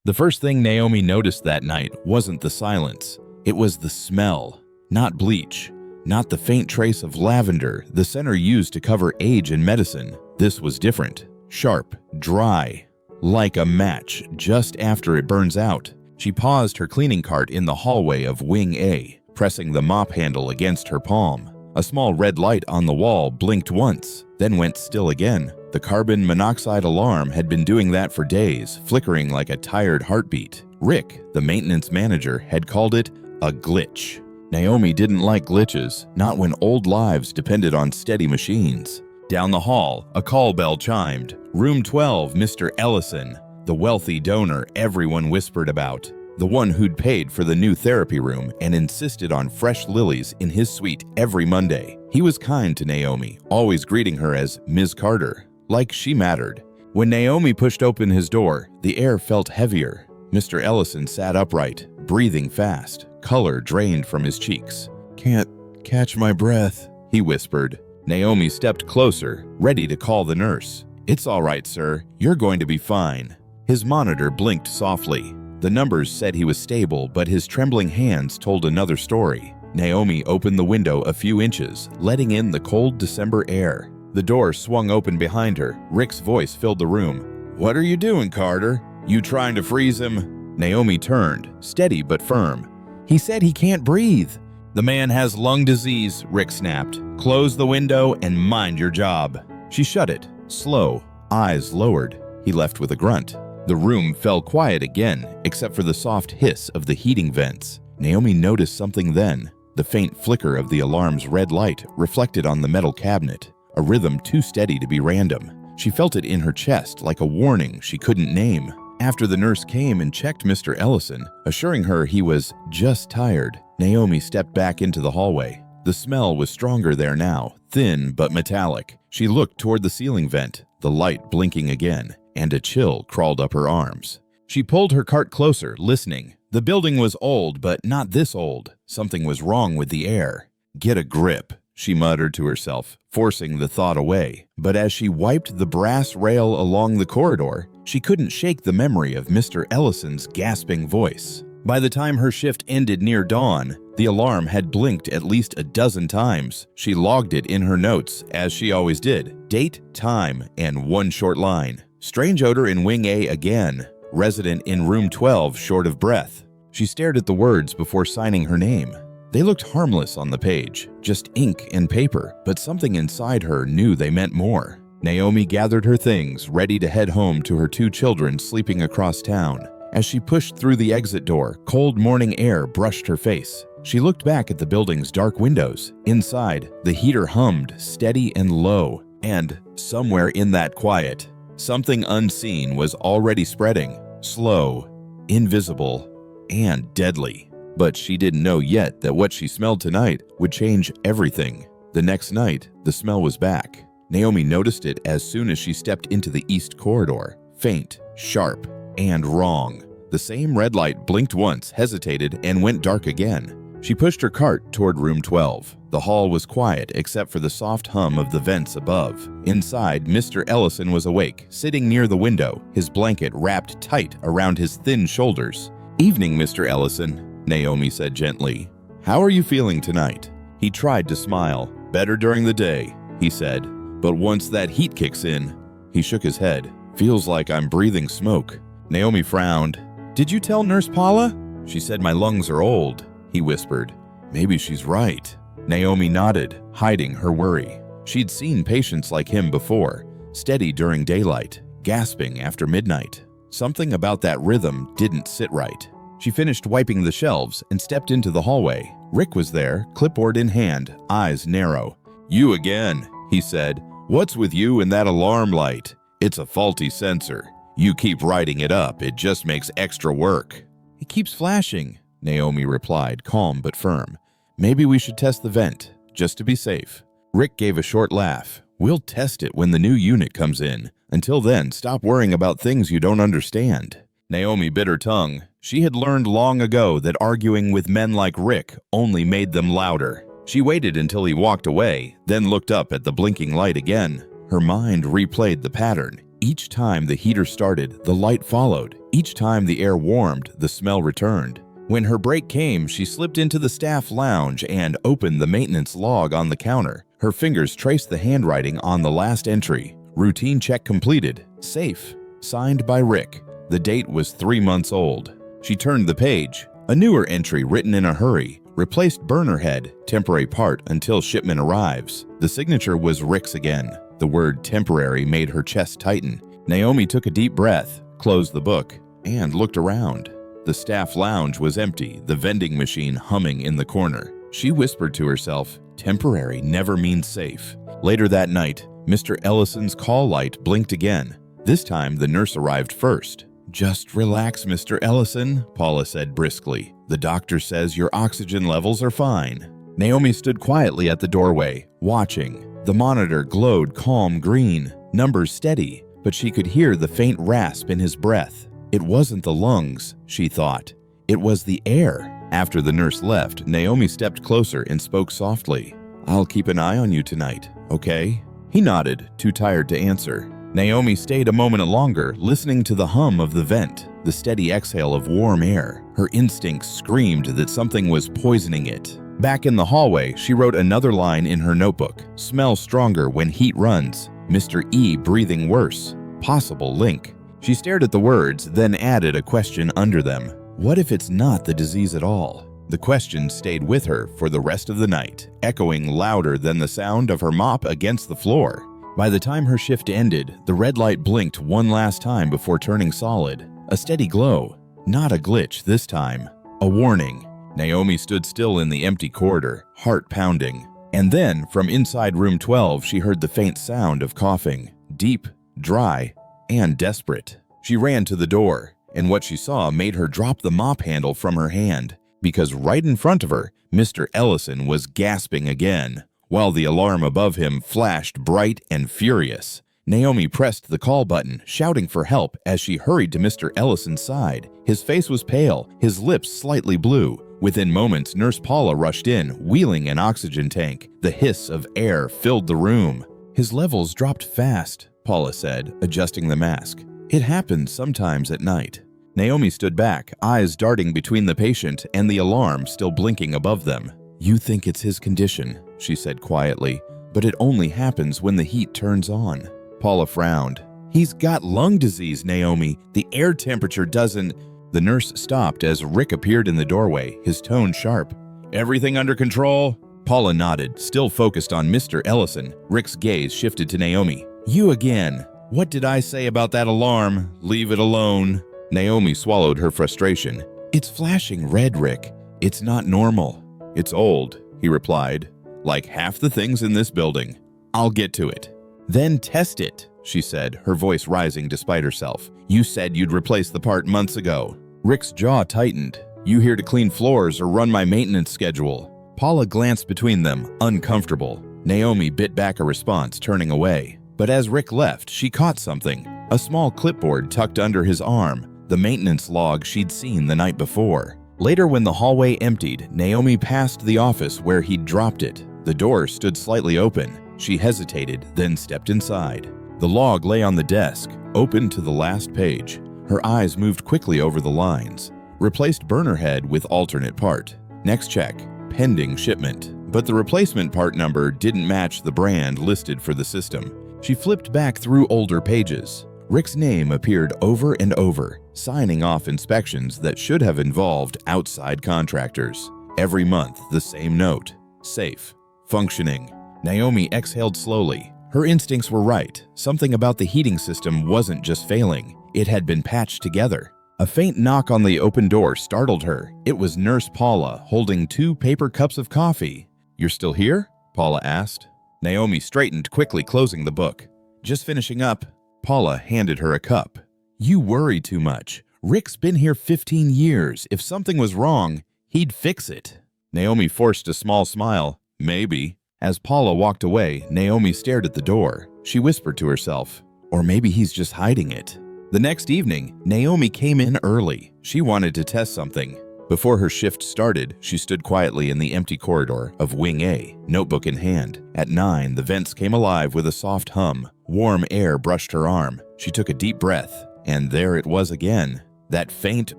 The first thing Naomi noticed that night wasn't the silence. It was the smell. Not bleach, not the faint trace of lavender the center used to cover age in medicine. This was different. Sharp, dry, like a match just after it burns out. She paused her cleaning cart in the hallway of Wing A, pressing the mop handle against her palm. A small red light on the wall blinked once, then went still again. The carbon monoxide alarm had been doing that for days, flickering like a tired heartbeat. Rick, the maintenance manager, had called it a glitch. Naomi didn't like glitches, not when old lives depended on steady machines. Down the hall, a call bell chimed. Room 12, Mr. Ellison, the wealthy donor everyone whispered about. The one who'd paid for the new therapy room and insisted on fresh lilies in his suite every Monday. He was kind to Naomi, always greeting her as Ms. Carter, like she mattered. When Naomi pushed open his door, the air felt heavier. Mr. Ellison sat upright, breathing fast, color drained from his cheeks. "Can't catch my breath," he whispered. Naomi stepped closer, ready to call the nurse. "It's all right, sir. You're going to be fine." His monitor blinked softly. The numbers said he was stable, but his trembling hands told another story. Naomi opened the window a few inches, letting in the cold December air. The door swung open behind her. Rick's voice filled the room. "What are you doing, Carter? You trying to freeze him?" Naomi turned, steady but firm. "He said he can't breathe." "The man has lung disease," Rick snapped. "Close the window and mind your job." She shut it, slow, eyes lowered. He left with a grunt. The room fell quiet again, except for the soft hiss of the heating vents. Naomi noticed something then, the faint flicker of the alarm's red light reflected on the metal cabinet, a rhythm too steady to be random. She felt it in her chest like a warning she couldn't name. After the nurse came and checked Mr. Ellison, assuring her he was just tired, Naomi stepped back into the hallway. The smell was stronger there now, thin but metallic. She looked toward the ceiling vent, the light blinking again, and a chill crawled up her arms. She pulled her cart closer, listening. The building was old, but not this old. Something was wrong with the air. "Get a grip," she muttered to herself, forcing the thought away. But as she wiped the brass rail along the corridor, she couldn't shake the memory of Mr. Ellison's gasping voice. By the time her shift ended near dawn, the alarm had blinked at least a dozen times. She logged it in her notes, as she always did. Date, time, and one short line. Strange odor in Wing A again. Resident in room 12 short of breath. She stared at the words before signing her name. They looked harmless on the page, just ink and paper, but something inside her knew they meant more. Naomi gathered her things, ready to head home to her two children sleeping across town. As she pushed through the exit door, cold morning air brushed her face. She looked back at the building's dark windows. Inside, the heater hummed, steady and low. And somewhere in that quiet, something unseen was already spreading, slow, invisible, and deadly. But she didn't know yet that what she smelled tonight would change everything. The next night, the smell was back. Naomi noticed it as soon as she stepped into the east corridor. Faint, sharp, and wrong. The same red light blinked once, hesitated, and went dark again. She pushed her cart toward room 12. The hall was quiet except for the soft hum of the vents above. Inside, Mr. Ellison was awake, sitting near the window, his blanket wrapped tight around his thin shoulders. "Evening, Mr. Ellison," Naomi said gently. "How are you feeling tonight?" He tried to smile. "Better during the day," he said. "But once that heat kicks in," he shook his head. "Feels like I'm breathing smoke." Naomi frowned. "Did you tell Nurse Paula?" "She said my lungs are old," he whispered. "Maybe she's right." Naomi nodded, hiding her worry. She'd seen patients like him before, steady during daylight, gasping after midnight. Something about that rhythm didn't sit right. She finished wiping the shelves and stepped into the hallway. Rick was there, clipboard in hand, eyes narrow. "You again," he said. "What's with you and that alarm light? It's a faulty sensor. You keep writing it up, it just makes extra work." "It keeps flashing," Naomi replied, calm but firm. "Maybe we should test the vent, just to be safe." Rick gave a short laugh. "We'll test it when the new unit comes in. Until then, stop worrying about things you don't understand." Naomi bit her tongue. She had learned long ago that arguing with men like Rick only made them louder. She waited until he walked away, then looked up at the blinking light again. Her mind replayed the pattern. Each time the heater started, the light followed. Each time the air warmed, the smell returned. When her break came, she slipped into the staff lounge and opened the maintenance log on the counter. Her fingers traced the handwriting on the last entry. Routine check completed. Safe. Signed by Rick. The date was 3 months old. She turned the page. A newer entry written in a hurry. Replaced burner head, temporary part until shipment arrives. The signature was Rick's again. The word temporary made her chest tighten. Naomi took a deep breath, closed the book, and looked around. The staff lounge was empty, the vending machine humming in the corner. She whispered to herself, temporary never means safe. Later that night, Mr. Ellison's call light blinked again. This time, the nurse arrived first. Just relax, Mr. Ellison, Paula said briskly. The doctor says your oxygen levels are fine. Naomi stood quietly at the doorway, watching. The monitor glowed calm green, numbers steady, but she could hear the faint rasp in his breath. It wasn't the lungs, she thought. It was the air. After the nurse left, Naomi stepped closer and spoke softly. I'll keep an eye on you tonight, okay? He nodded, too tired to answer. Naomi stayed a moment longer, listening to the hum of the vent, the steady exhale of warm air. Her instincts screamed that something was poisoning it. Back in the hallway, she wrote another line in her notebook. Smell stronger when heat runs. Mr. E breathing worse. Possible link. She stared at the words, then added a question under them. What if it's not the disease at all? The question stayed with her for the rest of the night, echoing louder than the sound of her mop against the floor. By the time her shift ended, the red light blinked one last time before turning solid. A steady glow. Not a glitch this time. A warning. Naomi stood still in the empty corridor, heart pounding. And then, from inside room 12, she heard the faint sound of coughing. Deep, dry, and desperate. She ran to the door, and what she saw made her drop the mop handle from her hand, because right in front of her, Mr. Ellison was gasping again, while the alarm above him flashed bright and furious. Naomi pressed the call button, shouting for help as she hurried to Mr. Ellison's side. His face was pale, his lips slightly blue. Within moments, Nurse Paula rushed in, wheeling an oxygen tank. The hiss of air filled the room. His levels dropped fast, Paula said, adjusting the mask. It happens sometimes at night. Naomi stood back, eyes darting between the patient and the alarm still blinking above them. You think it's his condition, she said quietly, but it only happens when the heat turns on. Paula frowned. He's got lung disease, Naomi. The air temperature doesn't... The nurse stopped as Rick appeared in the doorway, his tone sharp. Everything under control? Paula nodded, still focused on Mr. Ellison. Rick's gaze shifted to Naomi. You again. What did I say about that alarm? Leave it alone. Naomi swallowed her frustration. It's flashing red, Rick. It's not normal. It's old, he replied. Like half the things in this building. I'll get to it. Then test it, she said, her voice rising despite herself. You said you'd replace the part months ago. Rick's jaw tightened. You here to clean floors or run my maintenance schedule? Paula glanced between them, uncomfortable. Naomi bit back a response, turning away. But as Rick left, she caught something. A small clipboard tucked under his arm, the maintenance log she'd seen the night before. Later, when the hallway emptied, Naomi passed the office where he'd dropped it. The door stood slightly open. She hesitated, then stepped inside. The log lay on the desk, open to the last page. Her eyes moved quickly over the lines. Replaced burner head with alternate part. Next check, pending shipment. But the replacement part number didn't match the brand listed for the system. She flipped back through older pages. Rick's name appeared over and over, signing off inspections that should have involved outside contractors. Every month, the same note. Safe. Functioning. Naomi exhaled slowly. Her instincts were right. Something about the heating system wasn't just failing. It had been patched together. A faint knock on the open door startled her. It was Nurse Paula, holding 2 paper cups of coffee. You're still here? Paula asked. Naomi straightened, quickly closing the book. Just finishing up. Paula handed her a cup. You worry too much. Rick's been here 15 years. If something was wrong, he'd fix it. Naomi forced a small smile. Maybe. As Paula walked away, Naomi stared at the door. She whispered to herself, or maybe he's just hiding it. The next evening, Naomi came in early. She wanted to test something. Before her shift started, she stood quietly in the empty corridor of Wing A, notebook in hand. At 9, the vents came alive with a soft hum. Warm air brushed her arm. She took a deep breath, and there it was again. That faint,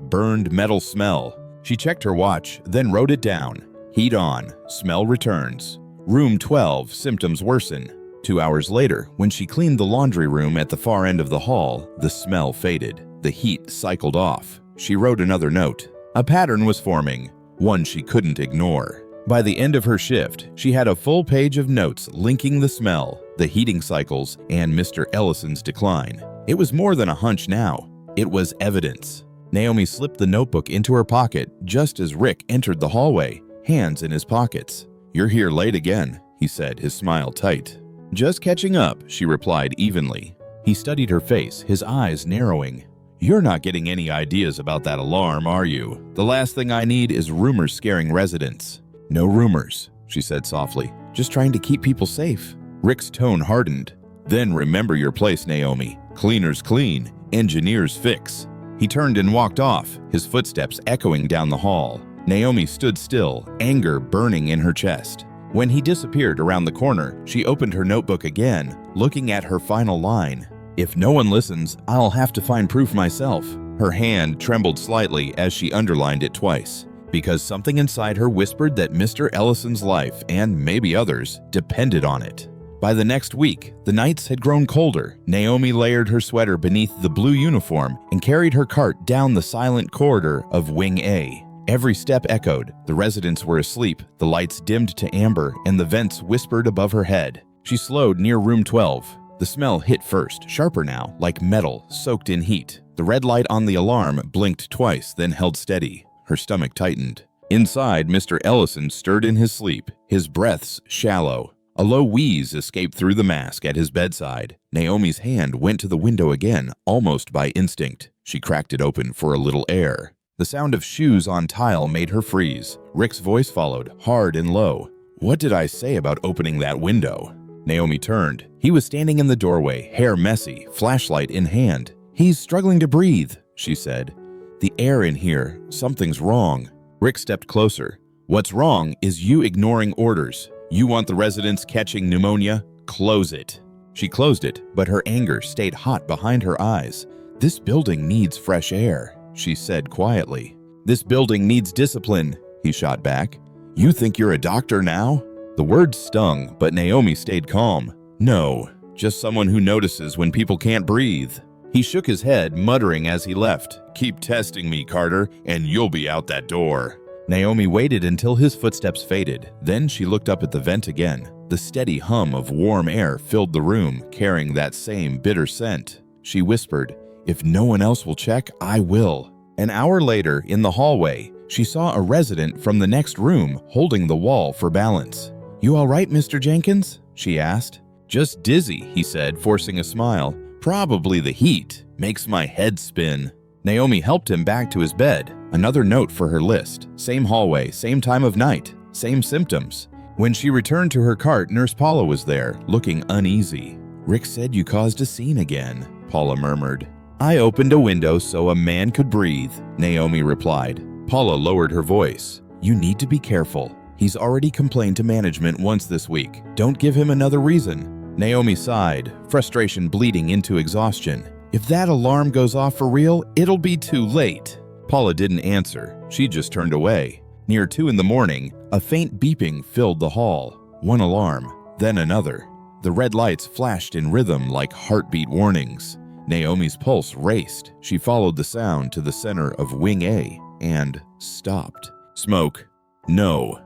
burned metal smell. She checked her watch, then wrote it down. Heat on, smell returns. Room 12, symptoms worsen. 2 hours later, when she cleaned the laundry room at the far end of the hall, the smell faded. The heat cycled off. She wrote another note. A pattern was forming, one she couldn't ignore. By the end of her shift, she had a full page of notes linking the smell, the heating cycles, and Mr. Ellison's decline. It was more than a hunch now. It was evidence. Naomi slipped the notebook into her pocket just as Rick entered the hallway, hands in his pockets. "You're here late again," he said, his smile tight. "Just catching up," she replied evenly. He studied her face, his eyes narrowing. "You're not getting any ideas about that alarm, are you? The last thing I need is rumors scaring residents." "No rumors," she said softly. "Just trying to keep people safe." Rick's tone hardened. "Then remember your place, Naomi. Cleaners clean, engineers fix." He turned and walked off, his footsteps echoing down the hall. Naomi stood still, anger burning in her chest. When he disappeared around the corner, she opened her notebook again, looking at her final line. "If no one listens, I'll have to find proof myself." Her hand trembled slightly as she underlined it twice, because something inside her whispered that Mr. Ellison's life, and maybe others, depended on it. By the next week, the nights had grown colder. Naomi layered her sweater beneath the blue uniform and carried her cart down the silent corridor of Wing A. Every step echoed. The residents were asleep, the lights dimmed to amber, and the vents whispered above her head. She slowed near room 12. The smell hit first, sharper now, like metal, soaked in heat. The red light on the alarm blinked twice, then held steady. Her stomach tightened. Inside, Mr. Ellison stirred in his sleep, his breaths shallow. A low wheeze escaped through the mask at his bedside. Naomi's hand went to the window again, almost by instinct. She cracked it open for a little air. The sound of shoes on tile made her freeze. Rick's voice followed, hard and low. "What did I say about opening that window?" Naomi turned. He was standing in the doorway, hair messy, flashlight in hand. "He's struggling to breathe," she said. "The air in here, something's wrong." Rick stepped closer. "What's wrong is you ignoring orders. You want the residents catching pneumonia? Close it." She closed it, but her anger stayed hot behind her eyes. "This building needs fresh air," she said quietly. "This building needs discipline," he shot back. "You think you're a doctor now?" The words stung, but Naomi stayed calm. "No, just someone who notices when people can't breathe." He shook his head, muttering as he left, "Keep testing me, Carter, and you'll be out that door." Naomi waited until his footsteps faded. Then she looked up at the vent again. The steady hum of warm air filled the room, carrying that same bitter scent. She whispered, "If no one else will check, I will." An hour later, in the hallway, she saw a resident from the next room holding the wall for balance. "You all right, Mr. Jenkins?" she asked. "Just dizzy," he said, forcing a smile. "Probably the heat. Makes my head spin." Naomi helped him back to his bed. Another note for her list. Same hallway, same time of night, same symptoms. When she returned to her cart, Nurse Paula was there, looking uneasy. "Rick said you caused a scene again," Paula murmured. "I opened a window so a man could breathe," Naomi replied. Paula lowered her voice. "You need to be careful. He's already complained to management once this week. Don't give him another reason." Naomi sighed, frustration bleeding into exhaustion. "If that alarm goes off for real, it'll be too late." Paula didn't answer. She just turned away. Near 2 in the morning, a faint beeping filled the hall. One alarm, then another. The red lights flashed in rhythm like heartbeat warnings. Naomi's pulse raced. She followed the sound to the center of Wing A and stopped. Smoke. No.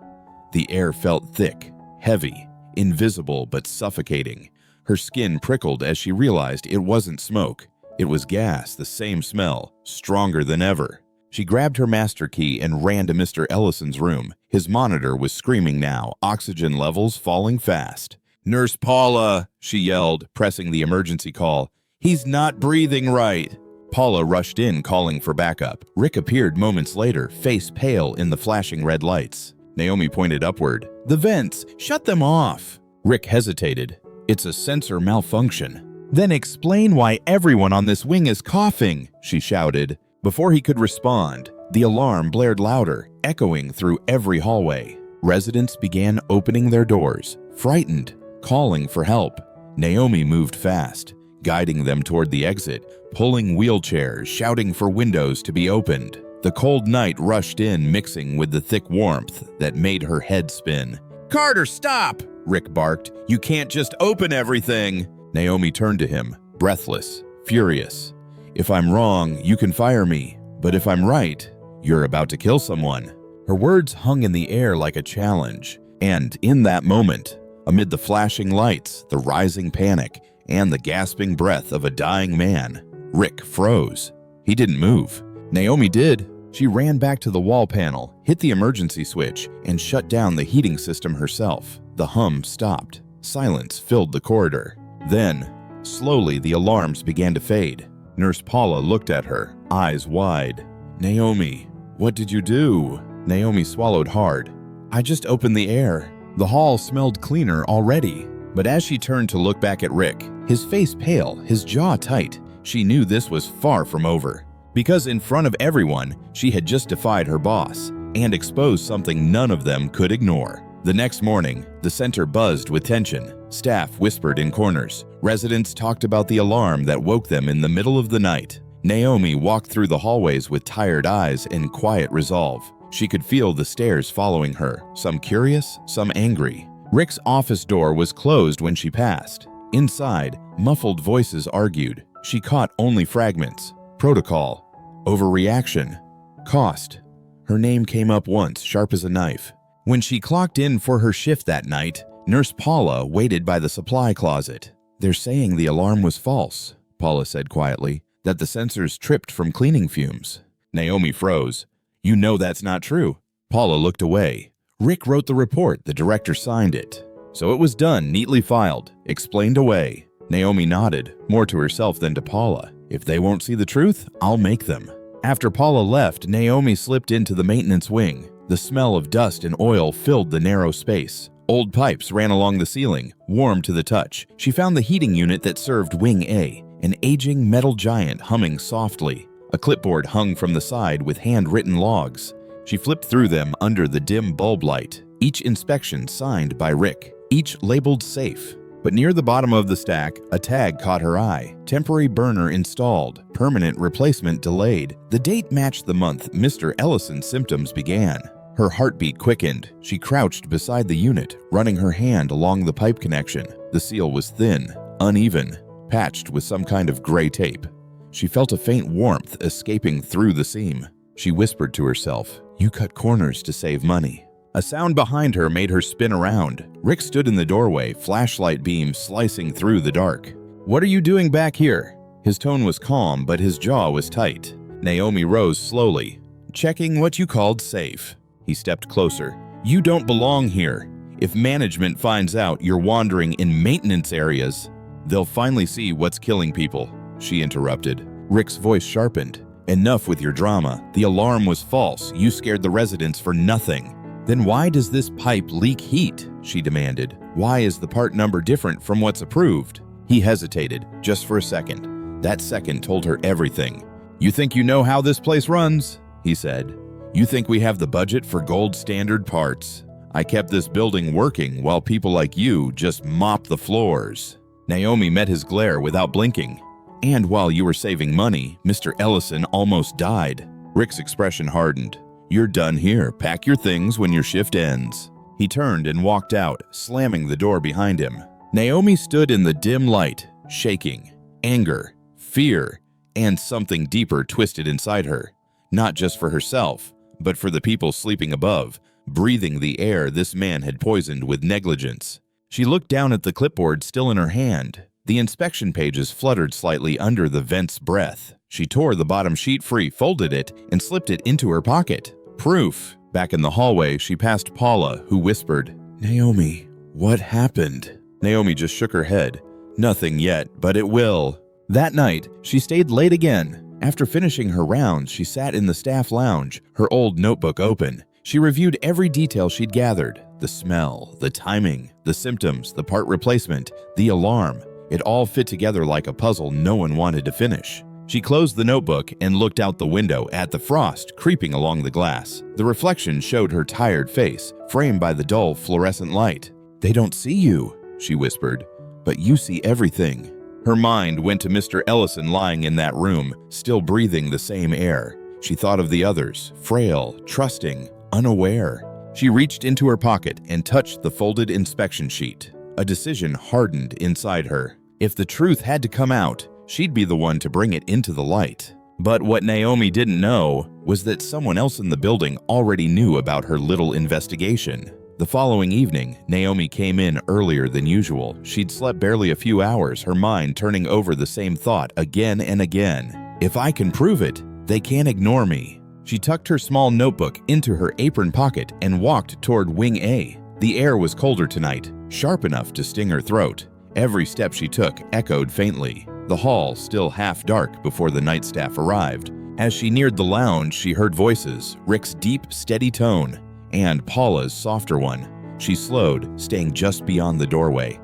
The air felt thick, heavy, invisible but suffocating. Her skin prickled as she realized it wasn't smoke. It was gas, the same smell, stronger than ever. She grabbed her master key and ran to Mr. Ellison's room. His monitor was screaming now, oxygen levels falling fast. "Nurse Paula," she yelled, pressing the emergency call. "He's not breathing right." Paula rushed in, calling for backup. Rick appeared moments later, face pale in the flashing red lights. Naomi pointed upward. "The vents! Shut them off!" Rick hesitated. "It's a sensor malfunction." "Then explain why everyone on this wing is coughing," she shouted. Before he could respond, the alarm blared louder, echoing through every hallway. Residents began opening their doors, frightened, calling for help. Naomi moved fast, guiding them toward the exit, pulling wheelchairs, shouting for windows to be opened. The cold night rushed in, mixing with the thick warmth that made her head spin. "Carter, stop!" Rick barked. "You can't just open everything!" Naomi turned to him, breathless, furious. "If I'm wrong, you can fire me. But if I'm right, you're about to kill someone." Her words hung in the air like a challenge. And in that moment, amid the flashing lights, the rising panic, and the gasping breath of a dying man, Rick froze. He didn't move. Naomi did. She ran back to the wall panel, hit the emergency switch, and shut down the heating system herself. The hum stopped. Silence filled the corridor. Then, slowly, the alarms began to fade. Nurse Paula looked at her, eyes wide. "Naomi, what did you do?" Naomi swallowed hard. "I just opened the air." The hall smelled cleaner already. But as she turned to look back at Rick, his face pale, his jaw tight, she knew this was far from over. Because in front of everyone, she had just defied her boss and exposed something none of them could ignore. The next morning, the center buzzed with tension. Staff whispered in corners. Residents talked about the alarm that woke them in the middle of the night. Naomi walked through the hallways with tired eyes and quiet resolve. She could feel the stares following her, some curious, some angry. Rick's office door was closed when she passed. Inside, muffled voices argued. She caught only fragments. Protocol. Overreaction. Cost. Her name came up once, sharp as a knife. When she clocked in for her shift that night, Nurse Paula waited by the supply closet. "They're saying the alarm was false," Paula said quietly, "that the sensors tripped from cleaning fumes." Naomi froze. "You know that's not true." Paula looked away. "Rick wrote the report, the director signed it. So it was done, neatly filed, explained away." Naomi nodded, more to herself than to Paula. "If they won't see the truth, I'll make them." After Paula left, Naomi slipped into the maintenance wing. The smell of dust and oil filled the narrow space. Old pipes ran along the ceiling, warm to the touch. She found the heating unit that served Wing A, an aging metal giant humming softly. A clipboard hung from the side with handwritten logs. She flipped through them under the dim bulb light, each inspection signed by Rick, each labeled safe. But near the bottom of the stack, a tag caught her eye. Temporary burner installed, permanent replacement delayed. The date matched the month Mr. Ellison's symptoms began. Her heartbeat quickened. She crouched beside the unit, running her hand along the pipe connection. The seal was thin, uneven, patched with some kind of gray tape. She felt a faint warmth escaping through the seam. She whispered to herself, "You cut corners to save money." A sound behind her made her spin around. Rick stood in the doorway, flashlight beam slicing through the dark. "What are you doing back here?" His tone was calm, but his jaw was tight. Naomi rose slowly. "Checking what you called safe." He stepped closer. "You don't belong here. If management finds out you're wandering in maintenance areas, they'll finally see what's killing people," she interrupted. Rick's voice sharpened. "Enough with your drama. The alarm was false. You scared the residents for nothing." "Then why does this pipe leak heat?" she demanded. "Why is the part number different from what's approved?" He hesitated, just for a second. That second told her everything. "You think you know how this place runs?" he said. "You think we have the budget for gold standard parts? I kept this building working while people like you just mop the floors." Naomi met his glare without blinking. "And while you were saving money, Mr. Ellison almost died." Rick's expression hardened. "You're done here. Pack your things when your shift ends." He turned and walked out, slamming the door behind him. Naomi stood in the dim light, shaking. Anger, fear, and something deeper twisted inside her. Not just for herself, but for the people sleeping above, breathing the air this man had poisoned with negligence. She looked down at the clipboard still in her hand. The inspection pages fluttered slightly under the vent's breath. She tore the bottom sheet free, folded it, and slipped it into her pocket. Proof. Back in the hallway, she passed Paula, who whispered, "Naomi, what happened?" Naomi just shook her head. "Nothing yet, but it will." That night, she stayed late again. After finishing her rounds, she sat in the staff lounge, her old notebook open. She reviewed every detail she'd gathered. The smell, the timing, the symptoms, the part replacement, the alarm. It all fit together like a puzzle no one wanted to finish. She closed the notebook and looked out the window at the frost creeping along the glass. The reflection showed her tired face, framed by the dull fluorescent light. "They don't see you," she whispered. but you see everything." Her mind went to Mr. Ellison lying in that room, still breathing the same air. She thought of the others, frail, trusting, unaware. She reached into her pocket and touched the folded inspection sheet. A decision hardened inside her. If the truth had to come out, she'd be the one to bring it into the light. But what Naomi didn't know was that someone else in the building already knew about her little investigation. The following evening, Naomi came in earlier than usual. She'd slept barely a few hours, her mind turning over the same thought again and again. If I can prove it, they can't ignore me. She tucked her small notebook into her apron pocket and walked toward Wing A. The air was colder tonight, sharp enough to sting her throat. Every step she took echoed faintly, the hall still half dark before the night staff arrived. As she neared the lounge, she heard voices, Rick's deep, steady tone, and Paula's softer one. She slowed, staying just beyond the doorway.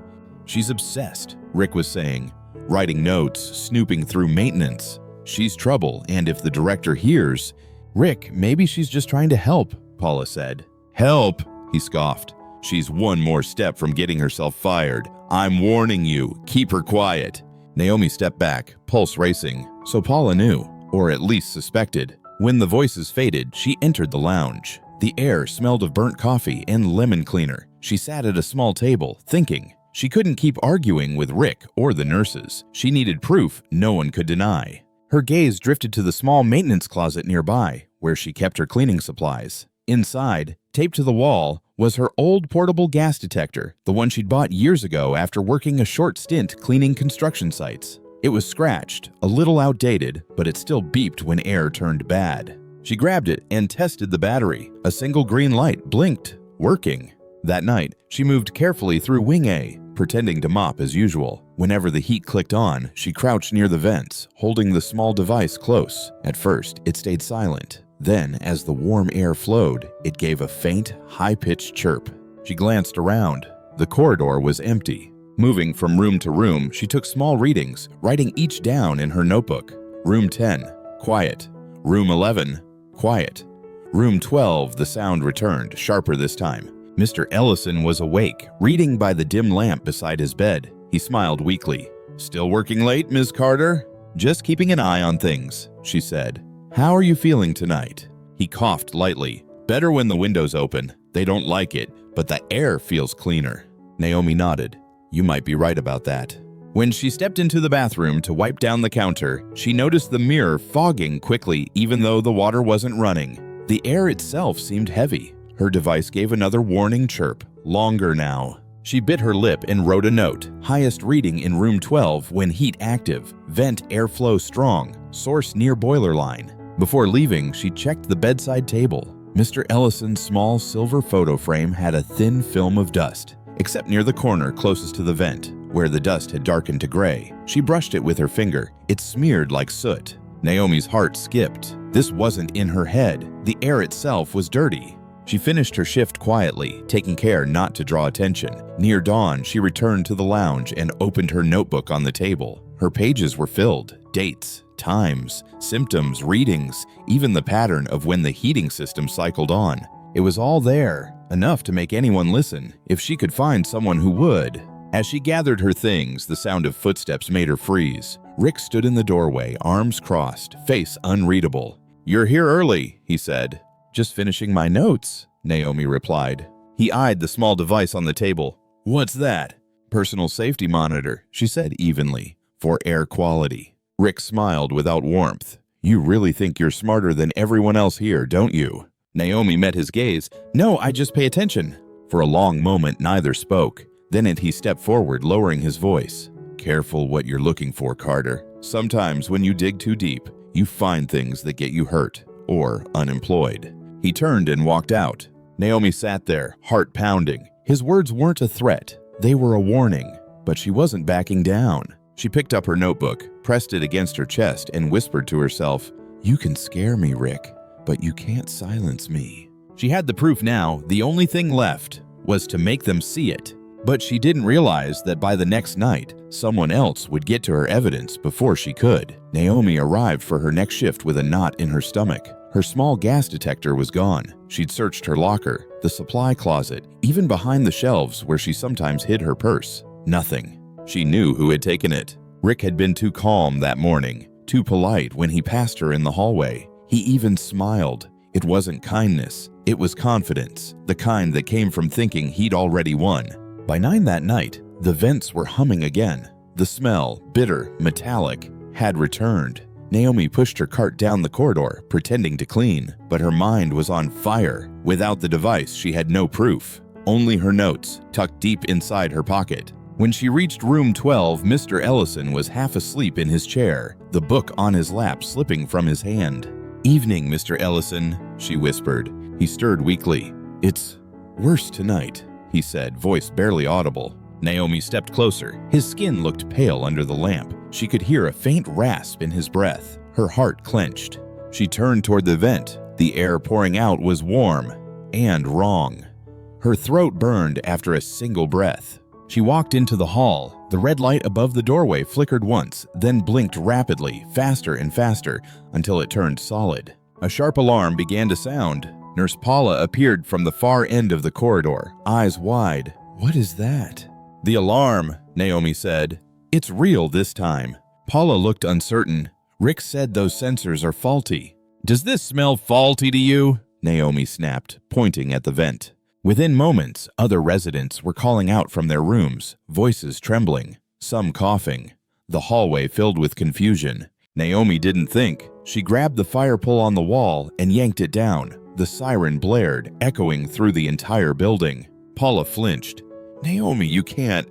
"She's obsessed," Rick was saying, writing notes, snooping through maintenance. "She's trouble, and if the director hears—" "Rick, maybe she's just trying to help," Paula said. "Help?" he scoffed. "She's one more step from getting herself fired. I'm warning you, keep her quiet." Naomi stepped back, pulse racing, so Paula knew, or at least suspected. When the voices faded, she entered the lounge. The air smelled of burnt coffee and lemon cleaner. She sat at a small table, thinking. She couldn't keep arguing with Rick or the nurses. She needed proof no one could deny. Her gaze drifted to the small maintenance closet nearby, where she kept her cleaning supplies. Inside, taped to the wall, was her old portable gas detector, the one she'd bought years ago after working a short stint cleaning construction sites. It was scratched, a little outdated, but it still beeped when air turned bad. She grabbed it and tested the battery. A single green light blinked, working. That night, she moved carefully through Wing A, pretending to mop as usual. Whenever the heat clicked on, she crouched near the vents, holding the small device close. At first, it stayed silent. Then, as the warm air flowed, it gave a faint, high-pitched chirp. She glanced around. The corridor was empty. Moving from room to room, she took small readings, writing each down in her notebook. Room 10, quiet. Room 11, quiet. Room 12, the sound returned, sharper this time. Mr. Ellison was awake, reading by the dim lamp beside his bed. He smiled weakly. "Still working late, Miss Carter?" "Just keeping an eye on things," she said. "How are you feeling tonight?" He coughed lightly. "Better when the window's open. They don't like it, but the air feels cleaner." Naomi nodded. "You might be right about that." When she stepped into the bathroom to wipe down the counter, she noticed the mirror fogging quickly even though the water wasn't running. The air itself seemed heavy. Her device gave another warning chirp, longer now. She bit her lip and wrote a note. Highest reading in room 12 when heat active. Vent airflow strong. Source near boiler line. Before leaving, she checked the bedside table. Mr. Ellison's small silver photo frame had a thin film of dust, except near the corner closest to the vent, where the dust had darkened to gray. She brushed it with her finger. It smeared like soot. Naomi's heart skipped. This wasn't in her head. The air itself was dirty. She finished her shift quietly, taking care not to draw attention. Near dawn, she returned to the lounge and opened her notebook on the table. Her pages were filled. Dates, times, symptoms, readings, even the pattern of when the heating system cycled on. It was all there, enough to make anyone listen, if she could find someone who would. As she gathered her things, the sound of footsteps made her freeze. Rick stood in the doorway, arms crossed, face unreadable. "You're here early," he said. "Just finishing my notes," Naomi replied. He eyed the small device on the table. "What's that?" "Personal safety monitor," she said evenly, "for air quality." Rick smiled without warmth. "You really think you're smarter than everyone else here, don't you?" Naomi met his gaze. "No, I just pay attention." For a long moment, neither spoke. Then he stepped forward, lowering his voice. "Careful what you're looking for, Carter. Sometimes when you dig too deep, you find things that get you hurt or unemployed." He turned and walked out. Naomi sat there, heart pounding. His words weren't a threat. They were a warning. But she wasn't backing down. She picked up her notebook, pressed it against her chest, and whispered to herself, "You can scare me, Rick, but you can't silence me." She had the proof now. The only thing left was to make them see it. But she didn't realize that by the next night, someone else would get to her evidence before she could. Naomi arrived for her next shift with a knot in her stomach. Her small gas detector was gone. She'd searched her locker, the supply closet, even behind the shelves where she sometimes hid her purse. Nothing. She knew who had taken it. Rick had been too calm that morning, too polite when he passed her in the hallway. He even smiled. It wasn't kindness, it was confidence, the kind that came from thinking he'd already won. By 9 that night, the vents were humming again. The smell, bitter, metallic, had returned. Naomi pushed her cart down the corridor, pretending to clean, but her mind was on fire. Without the device, she had no proof, only her notes, tucked deep inside her pocket. When she reached room 12, Mr. Ellison was half asleep in his chair, the book on his lap slipping from his hand. "Evening, Mr. Ellison," she whispered. He stirred weakly. "It's worse tonight," he said, voice barely audible. Naomi stepped closer. His skin looked pale under the lamp. She could hear a faint rasp in his breath. Her heart clenched. She turned toward the vent. The air pouring out was warm and wrong. Her throat burned after a single breath. She walked into the hall. The red light above the doorway flickered once, then blinked rapidly, faster and faster, until it turned solid. A sharp alarm began to sound. Nurse Paula appeared from the far end of the corridor, eyes wide. "What is that?" "The alarm," Naomi said. "It's real this time." Paula looked uncertain. "Rick said those sensors are faulty." "Does this smell faulty to you?" Naomi snapped, pointing at the vent. Within moments, other residents were calling out from their rooms, voices trembling, some coughing. The hallway filled with confusion. Naomi didn't think. She grabbed the fire pole on the wall and yanked it down. The siren blared, echoing through the entire building. Paula flinched. "Naomi, you can't."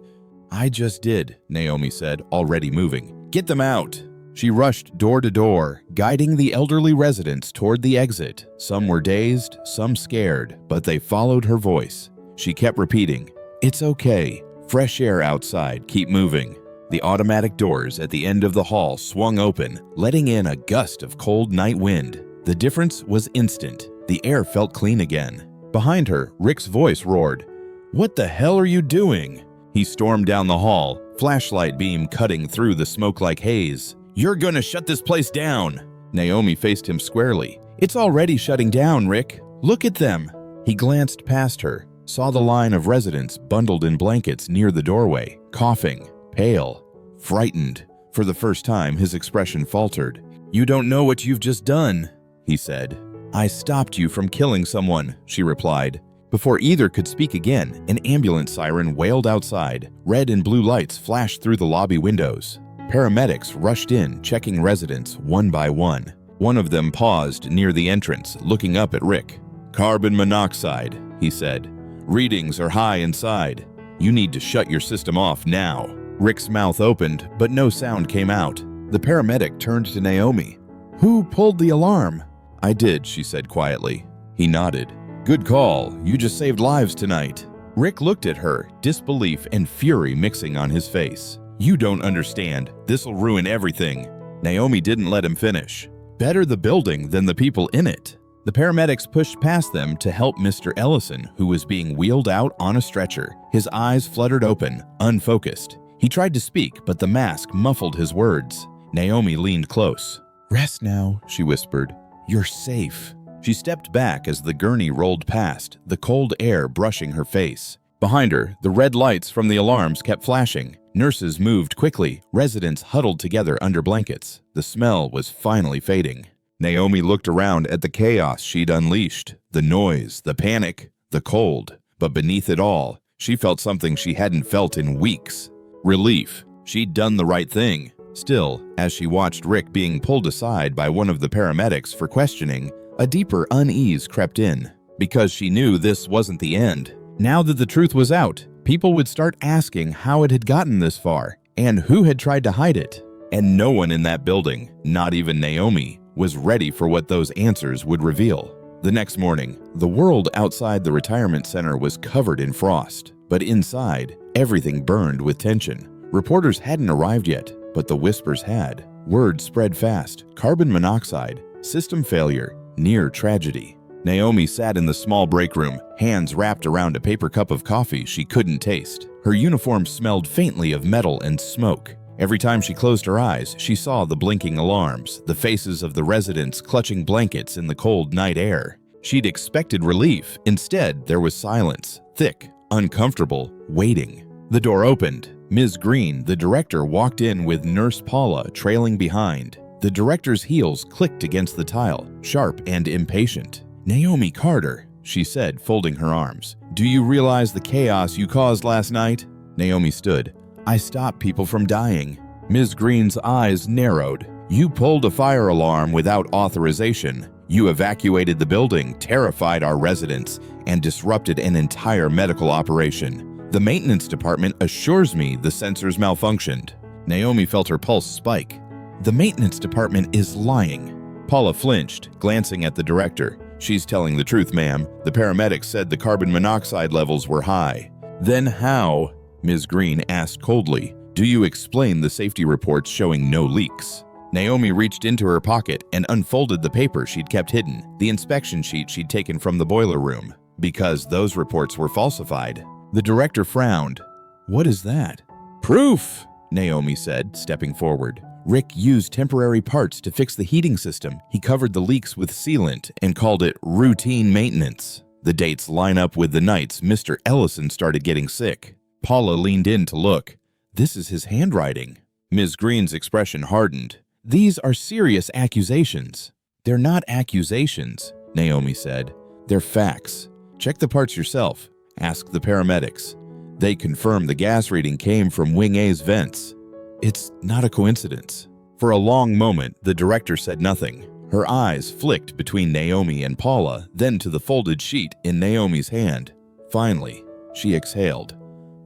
"I just did," Naomi said, already moving. "Get them out." She rushed door to door, guiding the elderly residents toward the exit. Some were dazed, some scared, but they followed her voice. She kept repeating, "It's okay. Fresh air outside. Keep moving." The automatic doors at the end of the hall swung open, letting in a gust of cold night wind. The difference was instant. The air felt clean again. Behind her, Rick's voice roared, "What the hell are you doing?" He stormed down the hall, flashlight beam cutting through the smoke-like haze. "You're gonna shut this place down!" Naomi faced him squarely. "It's already shutting down, Rick. Look at them." He glanced past her, saw the line of residents bundled in blankets near the doorway, coughing, pale, frightened. For the first time, his expression faltered. "You don't know what you've just done," he said. "I stopped you from killing someone," she replied. Before either could speak again, an ambulance siren wailed outside. Red and blue lights flashed through the lobby windows. Paramedics rushed in, checking residents one by one. One of them paused near the entrance, looking up at Rick. "Carbon monoxide," he said. "Readings are high inside. You need to shut your system off now." Rick's mouth opened, but no sound came out. The paramedic turned to Naomi. "Who pulled the alarm?" "I did," she said quietly. He nodded. "Good call. You just saved lives tonight." Rick looked at her, disbelief and fury mixing on his face. "You don't understand. This'll ruin everything." Naomi didn't let him finish. "Better the building than the people in it." The paramedics pushed past them to help Mr. Ellison, who was being wheeled out on a stretcher. His eyes fluttered open, unfocused. He tried to speak, but the mask muffled his words. Naomi leaned close. "Rest now," she whispered. "You're safe." She stepped back as the gurney rolled past, the cold air brushing her face. Behind her, the red lights from the alarms kept flashing. Nurses moved quickly, residents huddled together under blankets. The smell was finally fading. Naomi looked around at the chaos she'd unleashed, the noise, the panic, the cold. But beneath it all, she felt something she hadn't felt in weeks. Relief. She'd done the right thing. Still, as she watched Rick being pulled aside by one of the paramedics for questioning, a deeper unease crept in. Because she knew this wasn't the end. Now that the truth was out, people would start asking how it had gotten this far, and who had tried to hide it. And no one in that building, not even Naomi, was ready for what those answers would reveal. The next morning, the world outside the retirement center was covered in frost, but inside, everything burned with tension. Reporters hadn't arrived yet, but the whispers had. Word spread fast: carbon monoxide, system failure, near tragedy. Naomi sat in the small break room, hands wrapped around a paper cup of coffee she couldn't taste. Her uniform smelled faintly of metal and smoke. Every time she closed her eyes, she saw the blinking alarms, the faces of the residents clutching blankets in the cold night air. She'd expected relief. Instead, there was silence, thick, uncomfortable, waiting. The door opened. Ms. Green, the director, walked in with Nurse Paula trailing behind. The director's heels clicked against the tile, sharp and impatient. "Naomi Carter," she said, folding her arms. "Do you realize the chaos you caused last night?" Naomi stood. "I stopped people from dying." Ms. Green's eyes narrowed. "You pulled a fire alarm without authorization. You evacuated the building, terrified our residents, and disrupted an entire medical operation. The maintenance department assures me the sensors malfunctioned." Naomi felt her pulse spike. "The maintenance department is lying." Paula flinched, glancing at the director. "She's telling the truth, ma'am. The paramedics said the carbon monoxide levels were high." "Then how," Ms. Green asked coldly, "do you explain the safety reports showing no leaks?" Naomi reached into her pocket and unfolded the paper she'd kept hidden, the inspection sheet she'd taken from the boiler room, because those reports were falsified. The director frowned. "What is that?" "Proof," Naomi said, stepping forward. "Rick used temporary parts to fix the heating system. He covered the leaks with sealant and called it routine maintenance. The dates line up with the nights Mr. Ellison started getting sick." Paula leaned in to look. "This is his handwriting." Ms. Green's expression hardened. "These are serious accusations." "They're not accusations," Naomi said. "They're facts. Check the parts yourself. Ask the paramedics. They confirm the gas reading came from Wing A's vents. It's not a coincidence." For a long moment, the director said nothing. Her eyes flicked between Naomi and Paula, then to the folded sheet in Naomi's hand. Finally, she exhaled.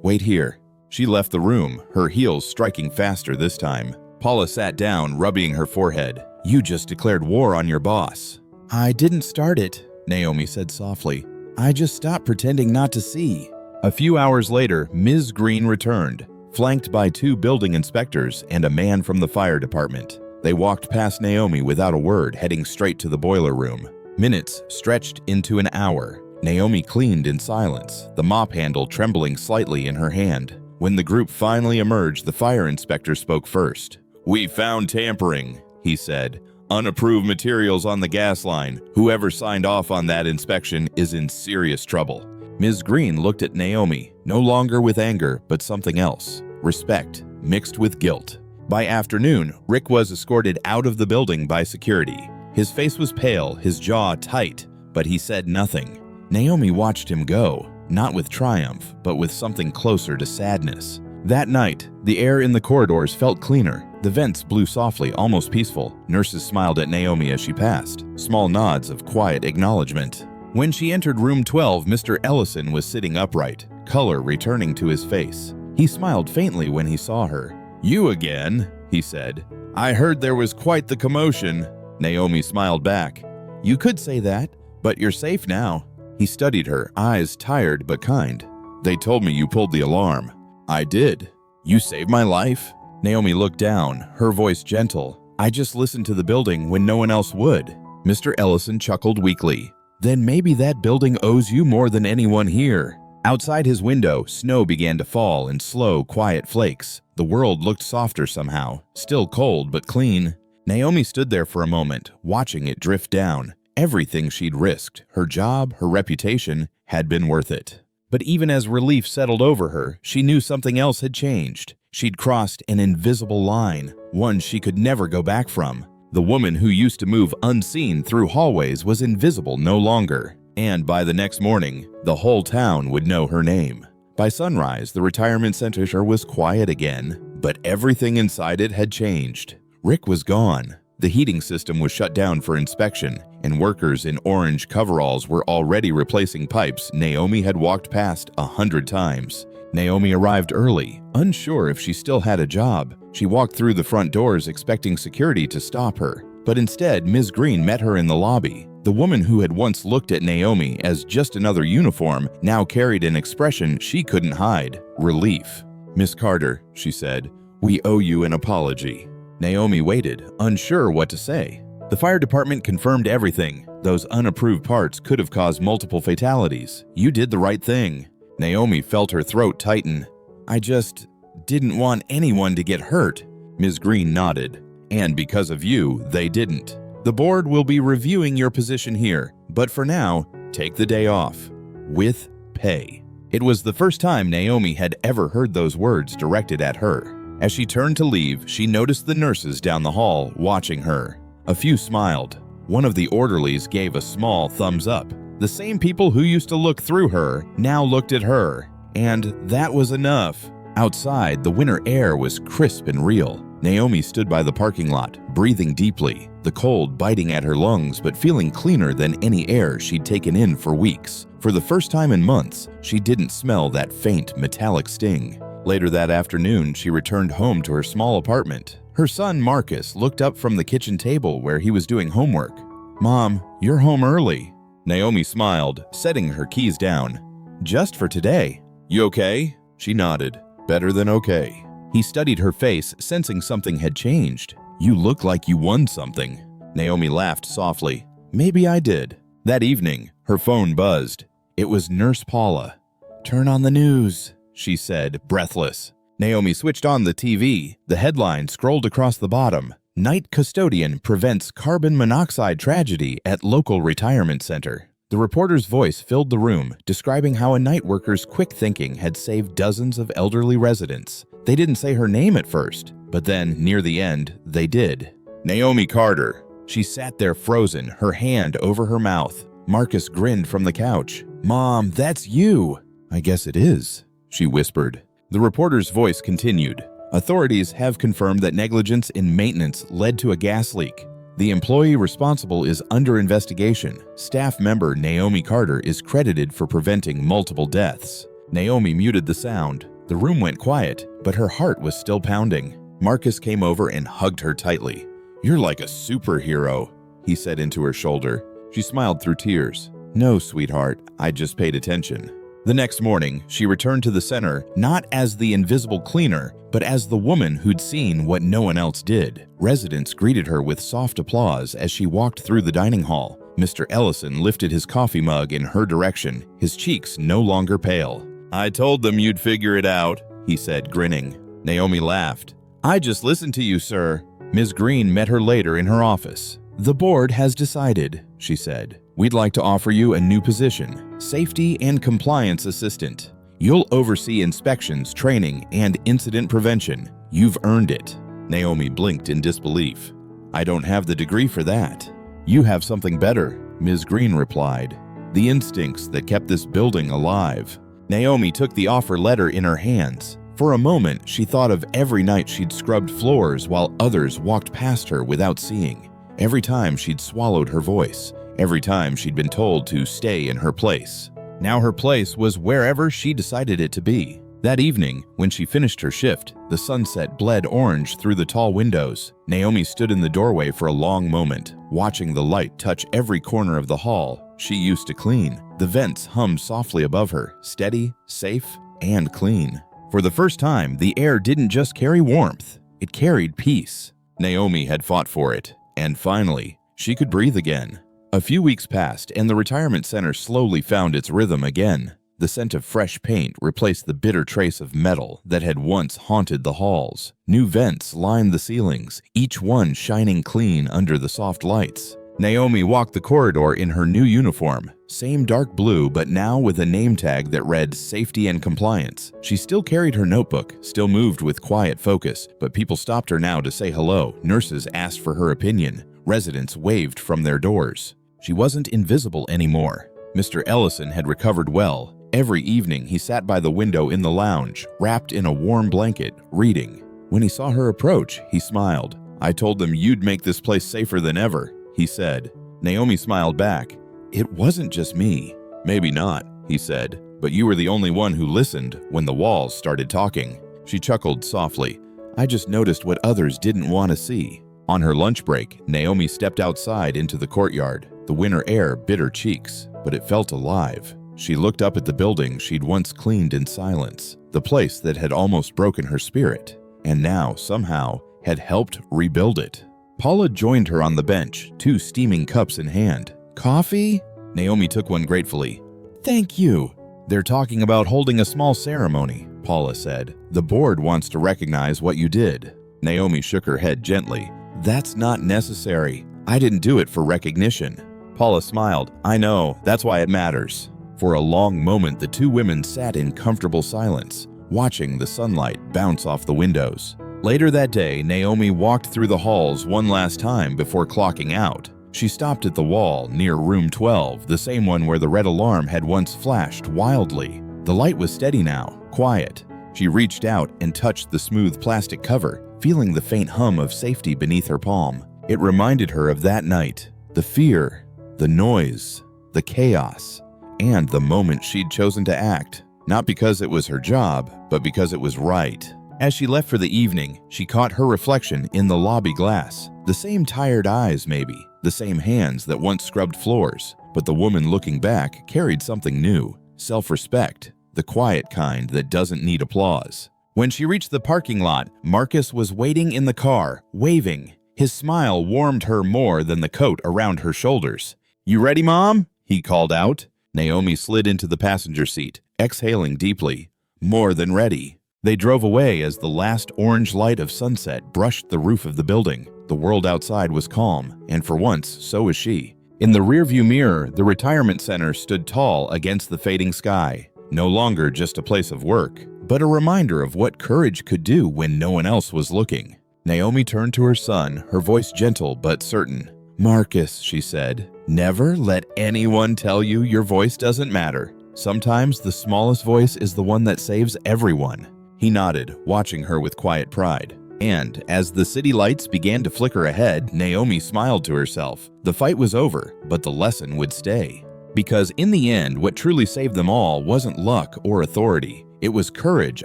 "Wait here." She left the room, her heels striking faster this time. Paula sat down, rubbing her forehead. "You just declared war on your boss." "I didn't start it," Naomi said softly. "I just stopped pretending not to see." A few hours later, Ms. Green returned, flanked by 2 building inspectors and a man from the fire department. They walked past Naomi without a word, heading straight to the boiler room. Minutes stretched into an hour. Naomi cleaned in silence, the mop handle trembling slightly in her hand. When the group finally emerged, the fire inspector spoke first. "We found tampering," he said. "Unapproved materials on the gas line. Whoever signed off on that inspection is in serious trouble." Ms. Green looked at Naomi, no longer with anger, but something else. Respect, mixed with guilt. By afternoon, Rick was escorted out of the building by security. His face was pale, his jaw tight, but he said nothing. Naomi watched him go, not with triumph, but with something closer to sadness. That night, the air in the corridors felt cleaner. The vents blew softly, almost peaceful. Nurses smiled at Naomi as she passed, small nods of quiet acknowledgement. When she entered room 12, Mr. Ellison was sitting upright, color returning to his face. He smiled faintly when he saw her. "You again," he said. "I heard there was quite the commotion." Naomi smiled back. "You could say that, but you're safe now." He studied her, eyes tired but kind. "They told me you pulled the alarm." "I did." "You saved my life?" Naomi looked down, her voice gentle. "I just listened to the building when no one else would." Mr. Ellison chuckled weakly. "Then maybe that building owes you more than anyone here." Outside his window, snow began to fall in slow, quiet flakes. The world looked softer somehow, still cold but clean. Naomi stood there for a moment, watching it drift down. Everything she'd risked, her job, her reputation, had been worth it. But even as relief settled over her, she knew something else had changed. She'd crossed an invisible line, one she could never go back from. The woman who used to move unseen through hallways was invisible no longer. And by the next morning, the whole town would know her name. By sunrise, the retirement center was quiet again, but everything inside it had changed. Rick was gone. The heating system was shut down for inspection, and workers in orange coveralls were already replacing pipes Naomi had walked past 100 times. Naomi arrived early, unsure if she still had a job. She walked through the front doors expecting security to stop her, but instead Ms. Green met her in the lobby. The woman who had once looked at Naomi as just another uniform now carried an expression she couldn't hide: relief. "Miss Carter," she said, "we owe you an apology." Naomi waited, unsure what to say. The fire department confirmed everything. Those unapproved parts could have caused multiple fatalities. You did the right thing. Naomi felt her throat tighten. "I just didn't want anyone to get hurt." Ms. Green nodded. "And because of you, they didn't. The board will be reviewing your position here, but for now, take the day off. With pay." It was the first time Naomi had ever heard those words directed at her. As she turned to leave, she noticed the nurses down the hall watching her. A few smiled. One of the orderlies gave a small thumbs up. The same people who used to look through her now looked at her. And that was enough. Outside, the winter air was crisp and real. Naomi stood by the parking lot, breathing deeply, the cold biting at her lungs but feeling cleaner than any air she'd taken in for weeks. For the first time in months, she didn't smell that faint metallic sting. Later that afternoon, she returned home to her small apartment. Her son, Marcus, looked up from the kitchen table where he was doing homework. "Mom, you're home early." Naomi smiled, setting her keys down. "Just for today." "You okay?" She nodded. "Better than okay." He studied her face, sensing something had changed. "You look like you won something." Naomi laughed softly. "Maybe I did." That evening, her phone buzzed. It was Nurse Paula. "Turn on the news," she said, breathless. Naomi switched on the TV. The headline scrolled across the bottom. "Night custodian prevents carbon monoxide tragedy at local retirement center." The reporter's voice filled the room, describing how a night worker's quick thinking had saved dozens of elderly residents. They didn't say her name at first, but then, near the end, they did. Naomi Carter. She sat there frozen, her hand over her mouth. Marcus grinned from the couch. "Mom, that's you." "I guess it is," she whispered. The reporter's voice continued. "Authorities have confirmed that negligence in maintenance led to a gas leak. The employee responsible is under investigation. Staff member Naomi Carter is credited for preventing multiple deaths." Naomi muted the sound. The room went quiet, but her heart was still pounding. Marcus came over and hugged her tightly. "You're like a superhero," he said into her shoulder. She smiled through tears. "No, sweetheart, I just paid attention." The next morning, she returned to the center not as the invisible cleaner, but as the woman who'd seen what no one else did. Residents greeted her with soft applause as she walked through the dining hall. Mr. Ellison lifted his coffee mug in her direction, his cheeks no longer pale. "I told them you'd figure it out," he said, grinning. Naomi laughed. "I just listened to you, sir." Ms. Green met her later in her office. "The board has decided," she said. "We'd like to offer you a new position, Safety and Compliance Assistant. You'll oversee inspections, training, and incident prevention. You've earned it." Naomi blinked in disbelief. "I don't have the degree for that." "You have something better," Ms. Green replied. "The instincts that kept this building alive." Naomi took the offer letter in her hands. For a moment, she thought of every night she'd scrubbed floors while others walked past her without seeing. Every time she'd swallowed her voice. Every time she'd been told to stay in her place. Now her place was wherever she decided it to be. That evening, when she finished her shift, the sunset bled orange through the tall windows. Naomi stood in the doorway for a long moment, watching the light touch every corner of the hall she used to clean. The vents hummed softly above her, steady, safe, and clean. For the first time, the air didn't just carry warmth, it carried peace. Naomi had fought for it, and finally, she could breathe again. A few weeks passed, and the retirement center slowly found its rhythm again. The scent of fresh paint replaced the bitter trace of metal that had once haunted the halls. New vents lined the ceilings, each one shining clean under the soft lights. Naomi walked the corridor in her new uniform, same dark blue but now with a name tag that read Safety and Compliance. She still carried her notebook, still moved with quiet focus, but people stopped her now to say hello. Nurses asked for her opinion. Residents waved from their doors. She wasn't invisible anymore. Mr. Ellison had recovered well. Every evening, he sat by the window in the lounge, wrapped in a warm blanket, reading. When he saw her approach, he smiled. "I told them you'd make this place safer than ever," he said. Naomi smiled back. "It wasn't just me." "Maybe not," he said, "but you were the only one who listened when the walls started talking." She chuckled softly. "I just noticed what others didn't want to see." On her lunch break, Naomi stepped outside into the courtyard. The winter air bit her cheeks, but it felt alive. She looked up at the building she'd once cleaned in silence, the place that had almost broken her spirit, and now, somehow, had helped rebuild it. Paula joined her on the bench, 2 steaming cups in hand. "Coffee?" Naomi took one gratefully. "Thank you." "They're talking about holding a small ceremony," Paula said. "The board wants to recognize what you did." Naomi shook her head gently. "That's not necessary. I didn't do it for recognition." Paula smiled. "I know, that's why it matters." For a long moment, the two women sat in comfortable silence, watching the sunlight bounce off the windows. Later that day, Naomi walked through the halls one last time before clocking out. She stopped at the wall near room 12, the same one where the red alarm had once flashed wildly. The light was steady now, quiet. She reached out and touched the smooth plastic cover, feeling the faint hum of safety beneath her palm. It reminded her of that night, the fear, the noise, the chaos, and the moment she'd chosen to act. Not because it was her job, but because it was right. As she left for the evening, she caught her reflection in the lobby glass. The same tired eyes, maybe, the same hands that once scrubbed floors. But the woman looking back carried something new, self-respect, the quiet kind that doesn't need applause. When she reached the parking lot, Marcus was waiting in the car, waving. His smile warmed her more than the coat around her shoulders. "You ready, Mom?" he called out. Naomi slid into the passenger seat, exhaling deeply. More than ready. They drove away as the last orange light of sunset brushed the roof of the building. The world outside was calm, and for once, so was she. In the rearview mirror, the retirement center stood tall against the fading sky. No longer just a place of work, but a reminder of what courage could do when no one else was looking. Naomi turned to her son, her voice gentle but certain. "Marcus," she said, "never let anyone tell you your voice doesn't matter. Sometimes the smallest voice is the one that saves everyone." He nodded, watching her with quiet pride. And as the city lights began to flicker ahead, Naomi smiled to herself. The fight was over, but the lesson would stay. Because in the end, what truly saved them all wasn't luck or authority. It was courage,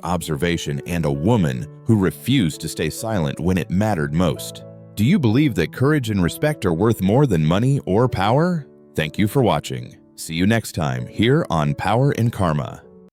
observation, and a woman who refused to stay silent when it mattered most. Do you believe that courage and respect are worth more than money or power? Thank you for watching. See you next time here on Power and Karma.